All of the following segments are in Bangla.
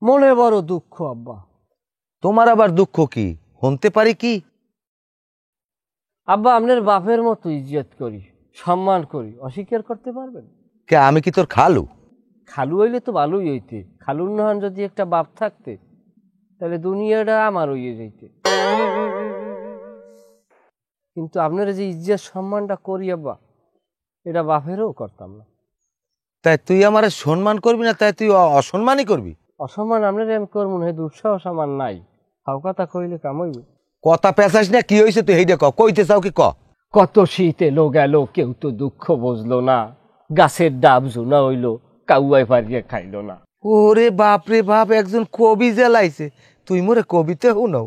মনে বড় দুঃখ আব্বা। তোমার আবার দুঃখ কি, শুনতে পারি কি? আব্বা, আপনার বাপের মতো ইজ্জত করি, সম্মান করি, অস্বীকার করতে পারবেন? কে, আমি কি তোর খালু? খালু হইলে তো ভালোই হইতে। খালুর নহন যদি একটা বাপ থাকতে, তাহলে দুনিয়াটা আমার হইয়ে যাইতে। কিন্তু আপনার যে ইজ্জত সম্মানটা করি আব্বা, এটা বাপেরও করতাম না। তাই তুই আমার সম্মান করবি না, তাই তুই অসম্মানই করবি? অসম্মান আপনার আমি করবো না, দুঃসাহস আমার নাই। হাও কথা কইলে কাম হইবে? কথা পেঁচাস না, কি হয়েছে তুই এইটা ক, কইতে চাও কি ক? কত শীত এলো গেল, কেউ তো দুঃখ বুঝলো না। গাছের ডাব জোনা হইলো, কাউয়াই পারিয়ে খাইলো না। ওরে বাপ রে বাপ, একজন কবি জ্বালাইছে। তুই মোরে কবিতা শুনাও?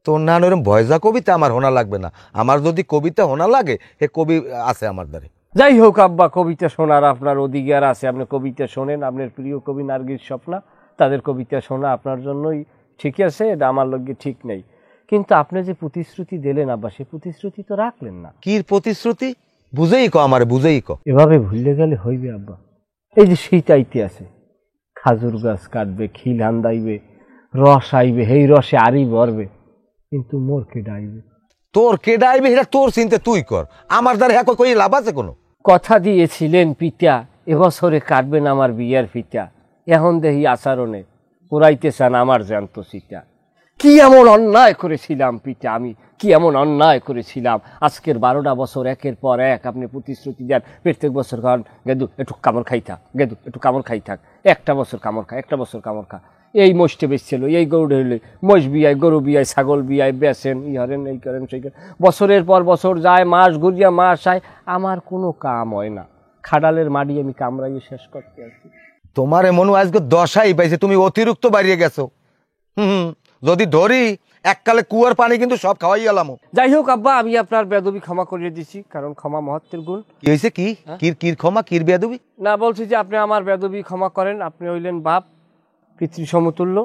তোর নান ওরম ভয়জা কবিতা আমার শোনা লাগবে না। আমার যদি কবিতা শোনা লাগে, হে কবি আছে আমার দ্বারে। যাই হোক আব্বা, কবিতা শোনার আপনার অধিকার আছে, আপনি কবিতা শোনেন। আপনার প্রিয় কবি নার্গিস স্বপ্না, তাদের কবিতা শোনা আপনার জন্যই ঠিক আছে, এটা আমার লগে ঠিক নেই। কিন্তু আপনি যে প্রতিশ্রুতি দিলেন আব্বা, সে প্রতিশ্রুতি তো রাখলেন না। কি প্রতিশ্রুতি? বুঝেই ক আমার, বুঝেই ক। এভাবে ভুললে গেলে হইবে আব্বা? এই যে শীত আইতে আছে, খাজুর গাছ কাটবে, খিল হান্দাইবে, রস আইবে, এই রসে আরই ভরবে, কিন্তু মোর কে ডাইবে? তোর কে ডাইবে এটা তোর চিন্তা তুই কর, আমার দ্বারা হ্যাঁ কই লাভ আছে কোনো? কথা দিয়েছিলেন পিতা, এবছরে কাটবেন আমার বিয়ের ফিতা। এখন দেখি আচরণে পুরাইতে চান আমার জ্যান্ত সীতা। কি এমন অন্যায় করেছিলাম পিতা, আমি কি এমন অন্যায় করেছিলাম? আজকের 12টা বছর একের পর এক আপনি প্রতিশ্রুতি দেন, প্রত্যেক বছর কারণ গেদু একটু কামড় খাই থাক, গেদু একটু কামড় খাই থাক, একটা বছর কামড় খা, একটা বছর কামড় খা। এই মোষটে বেচছিল, এই গরু হইলে মোষ বিয়ায়, গরু বিয়ায়, ছাগল বিয়ায়, বেচেন, ই হরেন, এই করেন, সেই করেন। বছরের পর বছর যায়, মাস ঘুরিয়া মাস আয়, আমার কোনো কাম হয় না। খাডালের মাটি আমি কামড়াইয়ে শেষ করতে আসি। তোমার এমন আজকে দশাই পাইছে, তুমি অতিরিক্ত বাড়িয়ে গেছো। যদি ধরি এককালে কুয়ার পানি কিন্তু সব খাওয়াই গেলাম। যাই হোক আব্বা, আমি আপনার বেদবি ক্ষমা করিয়ে দিছি, কারণ ক্ষমা মহত্বের গুণ। কি হয়েছে? কি কির ক্ষমা, কির বেদবি? না, বলছি যে আপনি আমার বেদবি ক্ষমা করেন। আপনি হইলেন বাপ, পিতৃ সমতুল্য।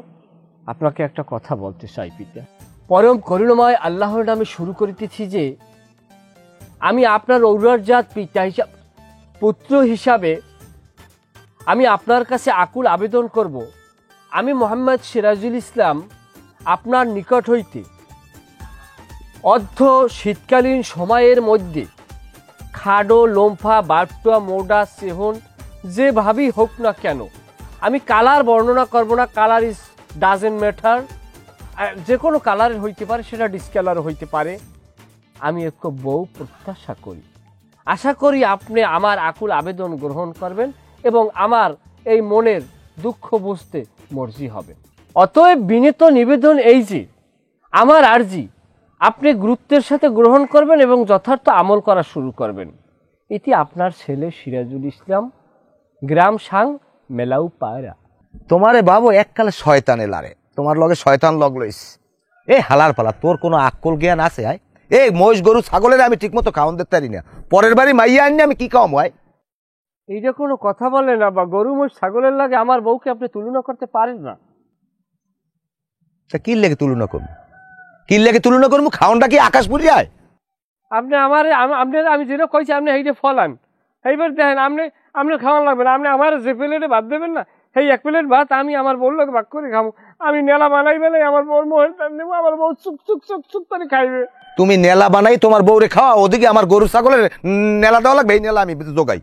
আপনাকে একটা কথা বলতে চাই পিতা। পরম করুণাময় আল্লাহর নামে শুরু করিতেছি যে আমি আপনার ঔরজাত পিতা হিসাব, পুত্র হিসাবে আমি আপনার কাছে আকুল আবেদন করব, আমি মোহাম্মদ সিরাজুল ইসলাম আপনার নিকট হইতে অর্ধ শীতকালীন সময়ের মধ্যে খাডো, লোমফা, বারটুয়া, মোডা, সেহন যেভাবেই হোক না কেন, আমি কালার বর্ণনা করব না, কালার ইজ ডাজেন্ট ম্যাটার, যে কোনো কালারের হইতে পারে, সেটা ডিসকালার হইতে পারে। আমি একটু বউ প্রত্যাশা করি, আশা করি আপনি আমার আকুল আবেদন গ্রহণ করবেন এবং আমার এই মনের দুঃখ বুঝতে মর্জি হবে। অতএব বিনীত নিবেদন এই যে, আমার আরজি আপনি গুরুত্বের সাথে গ্রহণ করবেন এবং যথার্থ আমল করা শুরু করবেন। এটি আপনার ছেলে সিরাজুল ইসলাম, গ্রাম সাং, মেলাউ পায়রা। তোমারে বাবু এককালে শয়তানে লারে, তোমার লগে শয়তান লগ লইস। এ হালার পালা, তোর কোনো আক্কল জ্ঞান আছে? আয় এই মহিষ গরু ছাগলের আমি ঠিক মতো খাওয়ান দিতে পারি না, পরের বাড়ি মাইয়া আনি আমি কি খাওয়াবো? আয়, এইটা কোনো কথা বলে না বা? গরু মহিষ ছাগলের লাগে আমার বউকে আপনি তুলনা করতে পারেন না। তা কি লেগে তুলনা করবো? কি লেগে তুলনা করবো? খাওয়ানটা কি আকাশ পুরি আয়? আপনি আমার আমি যেটা কইছি আপনি এইটা ফলান। এইবার দেখেন, আপনি খাওয়ান লাগবে না। আপনি আমার যে প্লেটে ভাত দেবেন না, সেই এক প্লেট ভাত আমি আমার বউর লোক ভাগ করে খাবো। আমি নেলা বানাই বেলাই আমার বউর মোহের দাম নেবো, আমার বউ চুক চুক চুক চুক করে খাইবে। তুমি নেলা বানাই তোমার বউরে খাওয়া, ওদিকে আমার গরু ছাগলের নেলা দেওয়া লাগবে, এই নেলা আমি জোগাই।